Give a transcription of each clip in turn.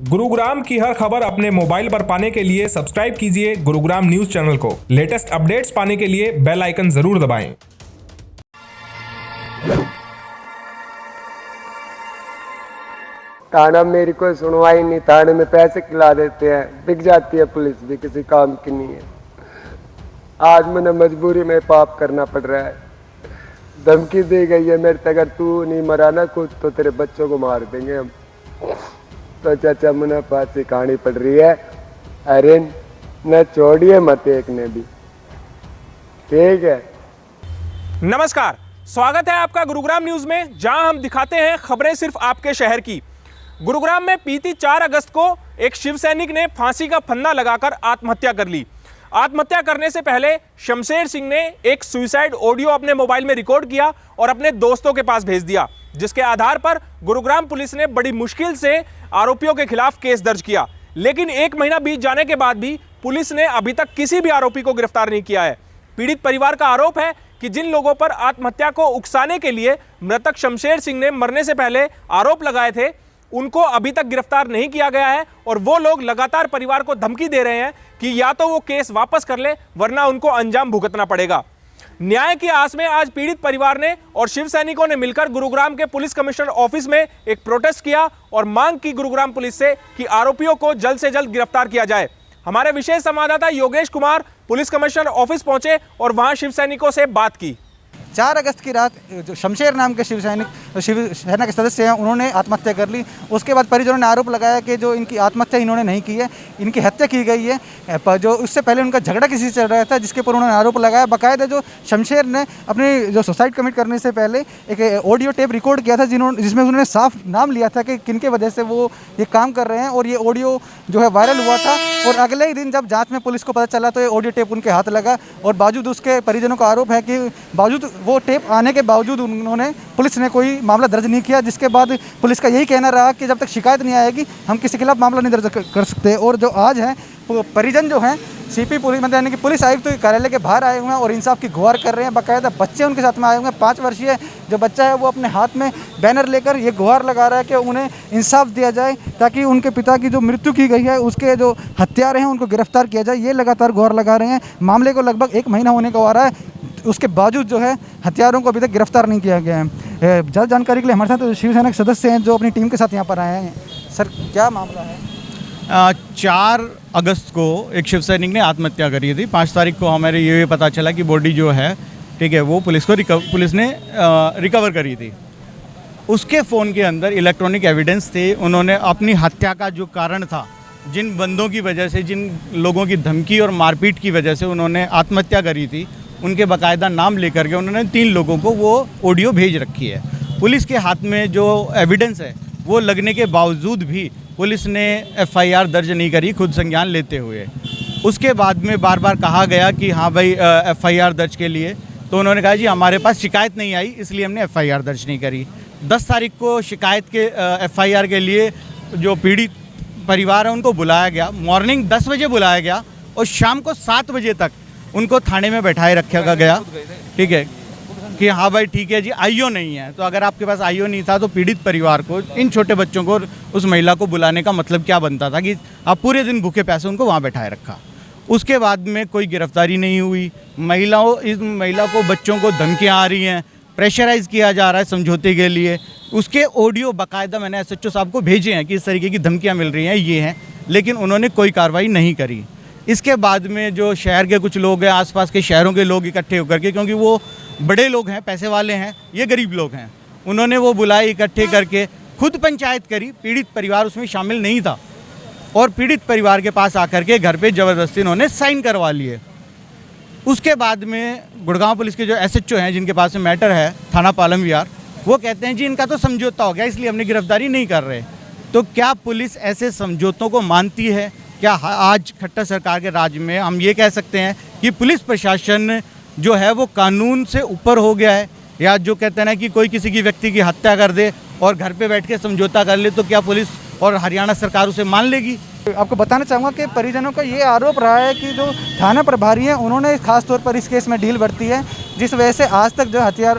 गुरुग्राम की हर खबर अपने मोबाइल पर पाने के लिए सब्सक्राइब कीजिए गुरुग्राम न्यूज चैनल को। लेटेस्ट अपडेट्स पाने के लिए बेल आइकन जरूर दबाएं। थाना मेरी कोई सुनवाई नहीं, थाने में पैसे खिला देते हैं, बिक जाती है पुलिस भी, किसी काम की नहीं है। आज मैंने मजबूरी में पाप करना पड़ रहा है। धमकी दी गई है मेरे से, अगर तू नहीं मरा ना कुछ तो तेरे बच्चों को मार देंगे हम। तो चाचा मुझे फांसी कहानी पड़ रही है। अरे न छोड़िए मत एक ने भी, ठीक है। नमस्कार, स्वागत है आपका गुरुग्राम न्यूज में, जहां हम दिखाते हैं खबरें सिर्फ आपके शहर की। गुरुग्राम में बीती 4 अगस्त को एक शिव सैनिक ने फांसी का फंदा लगाकर आत्महत्या कर ली। आत्महत्या करने से पहले शमशेर सिंह ने एक सुसाइड ऑडियो अपने मोबाइल में रिकॉर्ड किया और अपने दोस्तों के पास भेज दिया, जिसके आधार पर गुरुग्राम पुलिस ने बड़ी मुश्किल से आरोपियों के खिलाफ केस दर्ज किया। लेकिन 1 महीना बीत जाने के बाद भी पुलिस ने अभी तक किसी भी आरोपी को गिरफ्तार नहीं किया है। पीड़ित परिवार का आरोप है कि जिन लोगों पर आत्महत्या को उकसाने के लिए मृतक शमशेर सिंह ने मरने से पहले आरोप लगाए थे, उनको अभी तक गिरफ्तार नहीं किया गया है और वो लोग लगातार परिवार को धमकी दे रहे हैं कि या तो वो केस वापस कर ले, वरना उनको अंजाम भुगतना पड़ेगा। न्याय की आस में आज पीड़ित परिवार ने और शिव सैनिकों ने मिलकर गुरुग्राम के पुलिस कमिश्नर ऑफिस में एक प्रोटेस्ट किया और मांग की गुरुग्राम पुलिस से कि आरोपियों को जल्द से जल्द गिरफ्तार किया जाए। हमारे विशेष संवाददाता Yogesh Kumar police commissioner office पहुंचे और वहां शिव सैनिकों से बात की। 4 अगस्त की रात जो शमशेर नाम के शिवसेना के सदस्य हैं, उन्होंने आत्महत्या कर ली। उसके बाद परिजनों ने आरोप लगाया कि जो इनकी आत्महत्या इन्होंने नहीं की है, इनकी हत्या की गई है। जो उससे पहले उनका झगड़ा किसी से चल रहा था, जिसके ऊपर उन्होंने आरोप लगाया। बाकायदा जो शमशेर ने अपनी जो सुसाइड कमिट करने से पहले एक ऑडियो टेप रिकॉर्ड किया था, जिसमें उन्होंने साफ नाम लिया था कि किनके वजह से वो ये काम कर रहे हैं, और ये ऑडियो जो है वायरल हुआ था। और अगले ही दिन जब जाँच में पुलिस को पता चला तो ये ऑडियो टेप उनके हाथ लगा, और बावजूद उसके परिजनों का आरोप है कि बावजूद वो टेप आने के बावजूद उन्होंने पुलिस ने कोई मामला दर्ज नहीं किया, जिसके बाद पुलिस का यही कहना रहा कि जब तक शिकायत नहीं आएगी हम किसी के खिलाफ मामला नहीं दर्ज कर सकते। और जो आज है परिजन जो हैं सीपी पुलिस यानी कि पुलिस आयुक्त तो कार्यालय के बाहर आए हुए हैं और इंसाफ की गुहार कर रहे हैं। बाकायदा बच्चे उनके साथ में आए हुए हैं। 5 वर्षीय जो बच्चा है वो अपने हाथ में बैनर लेकर ये गुहार लगा रहा है कि उन्हें इंसाफ दिया जाए, ताकि उनके पिता की जो मृत्यु की गई है उसके जो हत्यारे हैं उनको गिरफ्तार किया जाए। ये लगातार गुहार लगा रहे हैं। मामले को लगभग 1 महीना होने को आ रहा है, उसके बावजूद जो है हत्यारों को अभी तक गिरफ्तार नहीं किया गया है। ज़्यादा जानकारी के लिए हमारे साथ शिवसेना के सदस्य हैं जो अपनी टीम के साथ यहाँ पर आए हैं। सर, क्या मामला है? 4 अगस्त को एक शिव सैनिक ने आत्महत्या करी थी। 5 तारीख को हमारे ये पता चला कि बॉडी जो है, ठीक है, वो पुलिस ने रिकवर करी थी। उसके फ़ोन के अंदर इलेक्ट्रॉनिक एविडेंस थे। उन्होंने अपनी हत्या का जो कारण था, जिन बंदों की वजह से, जिन लोगों की धमकी और मारपीट की वजह से उन्होंने आत्महत्या करी थी, उनके बाकायदा नाम लेकर के उन्होंने 3 लोगों को वो ऑडियो भेज रखी है। पुलिस के हाथ में जो एविडेंस है वो लगने के बावजूद भी पुलिस ने FIR दर्ज नहीं करी खुद संज्ञान लेते हुए। उसके बाद में बार बार कहा गया कि हाँ भाई FIR दर्ज के लिए, तो उन्होंने कहा जी हमारे पास शिकायत नहीं आई इसलिए हमने FIR दर्ज नहीं करी। 10 तारीख को शिकायत के FIR के लिए जो पीड़ित परिवार है उनको बुलाया गया। मॉर्निंग 10 बजे बुलाया गया और शाम को 7 बजे तक उनको थाने में बैठाए रखा गया, ठीक है, कि हाँ भाई ठीक है जी, IO नहीं है। तो अगर आपके पास IO नहीं था तो पीड़ित परिवार को, इन छोटे बच्चों को, उस महिला को बुलाने का मतलब क्या बनता था कि आप पूरे दिन भूखे प्यासे उनको वहाँ बैठाए रखा। उसके बाद में कोई गिरफ्तारी नहीं हुई। इस महिला को, बच्चों को धमकियाँ आ रही हैं, प्रेशराइज़ किया जा रहा है समझौते के लिए। उसके ऑडियो बाकायदा मैंने SHO साहब को भेजे हैं कि इस तरीके की धमकियाँ मिल रही हैं, ये हैं, लेकिन उन्होंने कोई कार्रवाई नहीं करी। इसके बाद में जो शहर के कुछ लोग हैं, आसपास के शहरों के लोग इकट्ठे होकर के, क्योंकि वो बड़े लोग हैं, पैसे वाले हैं, ये गरीब लोग हैं, उन्होंने वो बुलाए, इकट्ठे करके खुद पंचायत करी। पीड़ित परिवार उसमें शामिल नहीं था और पीड़ित परिवार के पास आकर के घर पे ज़बरदस्ती उन्होंने साइन करवा लिए। उसके बाद में गुड़गांव पुलिस के जो SHO हैं, जिनके पास में मैटर है, थाना पालम विहार, वो कहते हैं जी इनका तो समझौता हो गया इसलिए हमने गिरफ्तारी नहीं कर रहे। तो क्या पुलिस ऐसे समझौतों को मानती है? क्या आज खट्टर सरकार के राज में हम ये कह सकते हैं कि पुलिस प्रशासन जो है वो कानून से ऊपर हो गया है? या जो कहते हैं ना कि कोई किसी की व्यक्ति की हत्या कर दे और घर पे बैठ के समझौता कर ले, तो क्या पुलिस और हरियाणा सरकार उसे मान लेगी? आपको बताना चाहूँगा कि परिजनों का ये आरोप रहा है कि जो थाना प्रभारी हैं उन्होंने खास तौर पर इस केस में डील बरती है, जिस वजह से आज तक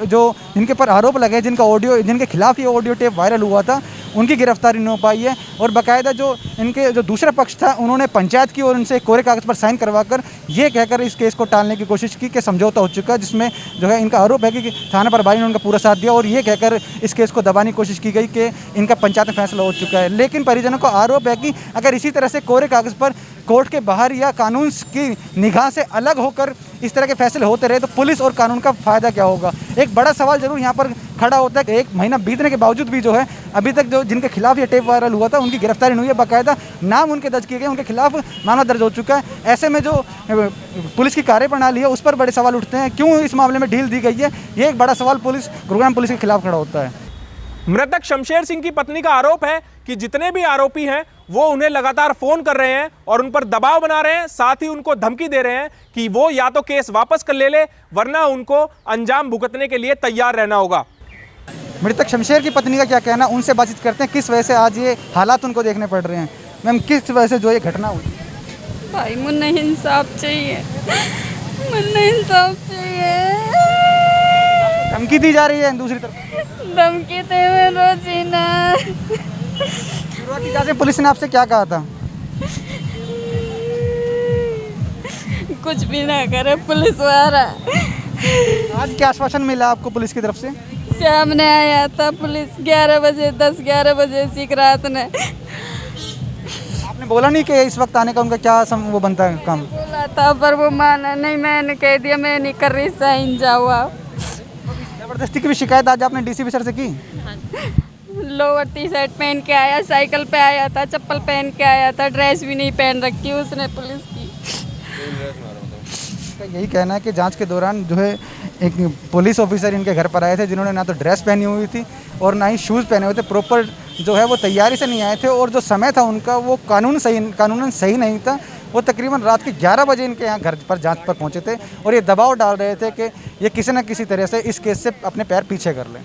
जो जिनके पर आरोप लगे, जिनके खिलाफ ये ऑडियो टेप वायरल हुआ था, उनकी गिरफ्तारी नहीं हो पाई है। और बाकायदा जो इनके जो दूसरा पक्ष था, उन्होंने पंचायत की और उनसे कोरे कागज़ पर साइन करवाकर ये कहकर इस केस को टालने की कोशिश की कि समझौता हो चुका है, जिसमें जो है इनका आरोप है कि थाना प्रभारी ने उनका पूरा साथ दिया और ये कहकर इस केस को दबाने की कोशिश की गई कि इनका पंचायत में फैसला हो चुका है। लेकिन परिजनों को आरोप है कि अगर इसी तरह से कोरे कागज़ पर कोर्ट के बाहर या कानून की निगाह से अलग होकर इस तरह के फैसले होते रहे तो पुलिस और कानून का फ़ायदा क्या होगा। एक बड़ा सवाल जरूर यहाँ पर खड़ा होता है कि 1 महीना बीतने के बावजूद भी जो है अभी तक जो जिनके खिलाफ ये टेप वायरल हुआ था उनकी गिरफ्तारी नहीं हुई है, बाकायदा नाम उनके दर्ज किए गए, उनके खिलाफ मामला दर्ज हो चुका है। ऐसे में जो पुलिस की कार्यप्रणाली है उस पर बड़े सवाल उठते हैं, क्यों इस मामले में ढील दी गई है, ये एक बड़ा सवाल गुरुग्राम पुलिस के खिलाफ खड़ा होता है। मृतक शमशेर सिंह की पत्नी का आरोप है कि जितने भी आरोपी हैं वो उन्हें लगातार फोन कर रहे हैं और उन पर दबाव बना रहे हैं, साथ ही उनको धमकी दे रहे हैं कि वो या तो केस वापस कर ले वरना उनको अंजाम भुगतने के लिए तैयार रहना होगा। मृतक शमशेर की पत्नी का क्या कहना, उनसे बातचीत करते हैं, किस वजह से आज ये हालात उनको देखने पड़ रहे हैं। मैम, किस वजह से जो ये घटना हुई? भाई मुन्ना इंसाफ चाहिए, मुन्ना इंसाफ चाहिए। धमकी दी जा रही है दूसरी तरफ, धमकी दे हुए रोजीना। शुरुआती जांच में पुलिस ने आपसे क्या कहा था? कुछ भी ना करे पुलिस वाला। आज क्या आश्वासन मिला आपको पुलिस की तरफ से? शाम ने आया था पुलिस 11 बजे 10-11 बजे सीख रात ने। आपने बोला नहीं कि इस वक्त आने का उनका क्या वो बनता है काम? बोला था पर वो माना नहीं, मैंने कह दिया मैं नहीं कर रही, साइन जाओ आप। जबरदस्ती की भी शिकायत आज आपने डीसीपी सर से की? लोअर टी शर्ट पहन के आया, साइकिल पे आया था, चप्पल पहन के आया था, ड्रेस भी नहीं पहन रखी उसने पुलिस की। यही कहना है कि जांच के दौरान जो है एक पुलिस ऑफिसर इनके घर पर आए थे जिन्होंने ना तो ड्रेस पहनी हुई थी और ना ही शूज़ पहने हुए थे, प्रॉपर जो है वो तैयारी से नहीं आए थे और जो समय था उनका वो कानूनन सही नहीं था। वो तकरीबन रात के 11 बजे इनके यहाँ घर पर जांच पर पहुँचे थे और ये दबाव डाल रहे थे कि ये किसी न किसी तरह से इस केस से अपने पैर पीछे कर लें।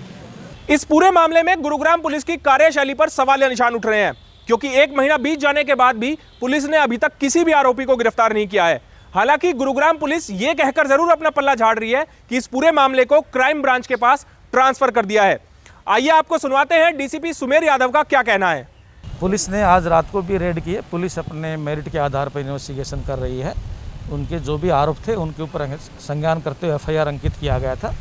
इस पूरे मामले में गुरुग्राम पुलिस की कार्यशैली पर सवालिया निशान उठ रहे हैं, क्योंकि 1 महीना बीत जाने के बाद भी पुलिस ने अभी तक किसी भी आरोपी को गिरफ्तार नहीं किया है। हालांकि गुरुग्राम पुलिस ये कहकर जरूर अपना पल्ला झाड़ रही है कि इस पूरे मामले को क्राइम ब्रांच के पास ट्रांसफर कर दिया है। आइए आपको सुनवाते हैं डीसीपी सुमेर यादव का क्या कहना है। पुलिस ने आज रात को भी रेड की है। पुलिस अपने मेरिट के आधार पर इन्वेस्टिगेशन कर रही है। उनके जो भी आरोप थे उनके ऊपर संज्ञान करते हुए FIR अंकित किया गया था।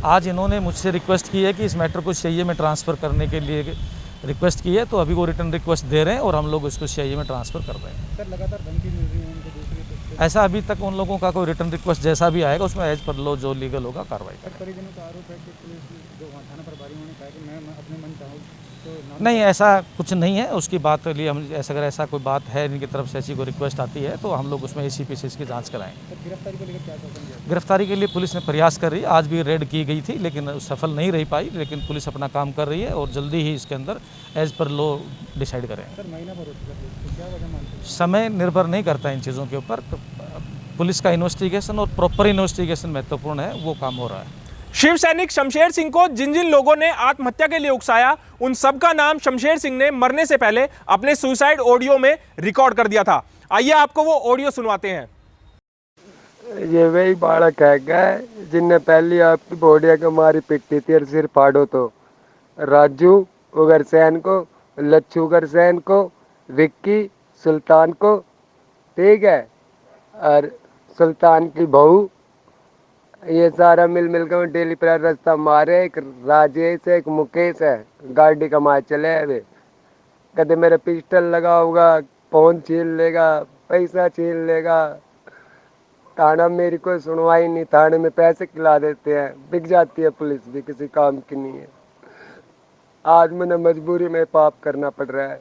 आज इन्होंने मुझसे रिक्वेस्ट की है कि इस मैटर को CIA में ट्रांसफ़र करने के लिए रिक्वेस्ट की है, तो अभी वो रिटर्न रिक्वेस्ट दे रहे हैं और हम लोग उसको CIA में ट्रांसफ़र कर रहे हैं। सर, लगातार धमकी मिल रही है उनको दूसरी तरफ? ऐसा अभी तक उन लोगों का कोई रिटर्न रिक्वेस्ट जैसा भी आएगा उसमें एज पर लो जो लीगल होगा कार्रवाई करें। परिजनों का आरोप है कि पुलिस जो थाना प्रभारी उन्होंने कहा कि मैं अपने मन चाहूँ तो नहीं, ऐसा कुछ नहीं है। उसकी बात के लिए हम अगर ऐसा कोई बात है इनकी तरफ से, ऐसी कोई रिक्वेस्ट आती है तो हम लोग उसमें ACP से इसकी जांच कराएंगे। गिरफ्तारी को लेकर क्या कहेंगे? गिरफ्तारी के लिए पुलिस ने प्रयास कर रही है। आज भी रेड की गई थी लेकिन सफल नहीं रह पाई, लेकिन पुलिस अपना काम कर रही है और जल्दी ही इसके अंदर एज पर लो डिसाइड करें। सर, महीना भर हो चुका है, तो क्या वजह मानते हैं? समय निर्भर नहीं करता इन चीज़ों के ऊपर। तो पुलिस का इन्वेस्टिगेशन और प्रॉपर इन्वेस्टिगेशन महत्वपूर्ण है, वो काम हो रहा है। शिव सैनिक शमशेर सिंह को जिन जिन लोगों ने आत्महत्या के लिए उकसाया, उन सबका नाम शमशेर सिंह ने मरने से पहले अपने सुसाइड ऑडियो में रिकॉर्ड कर दिया था। आइए आपको वो ऑडियो सुनवाते हैं। ये वही बालक है क्या जिनने पहली आपकी बोडिया को मारी पिटती थी और सिर फाड़ो तो राजू उगरसैन को, लच्छू उगरसैन को, विक्की सुल्तान को, ठीक है, और सुल्तान की बहू, ये सारा मिल कर डेली पर रास्ता मारे। एक राजेश है, एक मुकेश है, गाड़ी कमाए चले वे। कदे मेरे पिस्टल लगा होगा, फोन छीन लेगा, पैसा छीन लेगा। थाना मेरी कोई सुनवाई नहीं, थाने में पैसे खिला देते हैं, बिक जाती है पुलिस भी, किसी काम की नहीं है। आज मैंने मजबूरी में पाप करना पड़ रहा है।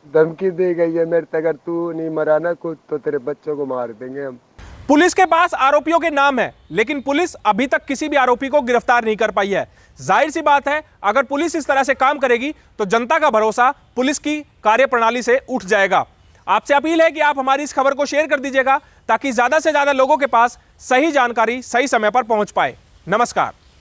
धमकी दी गई है मेरे तक, अगर तू नहीं मरा ना खुद तो तेरे बच्चों को मार देंगे हम। पुलिस के पास आरोपियों के नाम है, लेकिन पुलिस अभी तक किसी भी आरोपी को गिरफ्तार नहीं कर पाई है। जाहिर सी बात है, अगर पुलिस इस तरह से काम करेगी तो जनता का भरोसा पुलिस की कार्यप्रणाली से उठ जाएगा। आपसे अपील है कि आप हमारी इस खबर को शेयर कर दीजिएगा ताकि ज्यादा से ज्यादा लोगों के पास सही जानकारी सही समय पर पहुंच पाए। नमस्कार।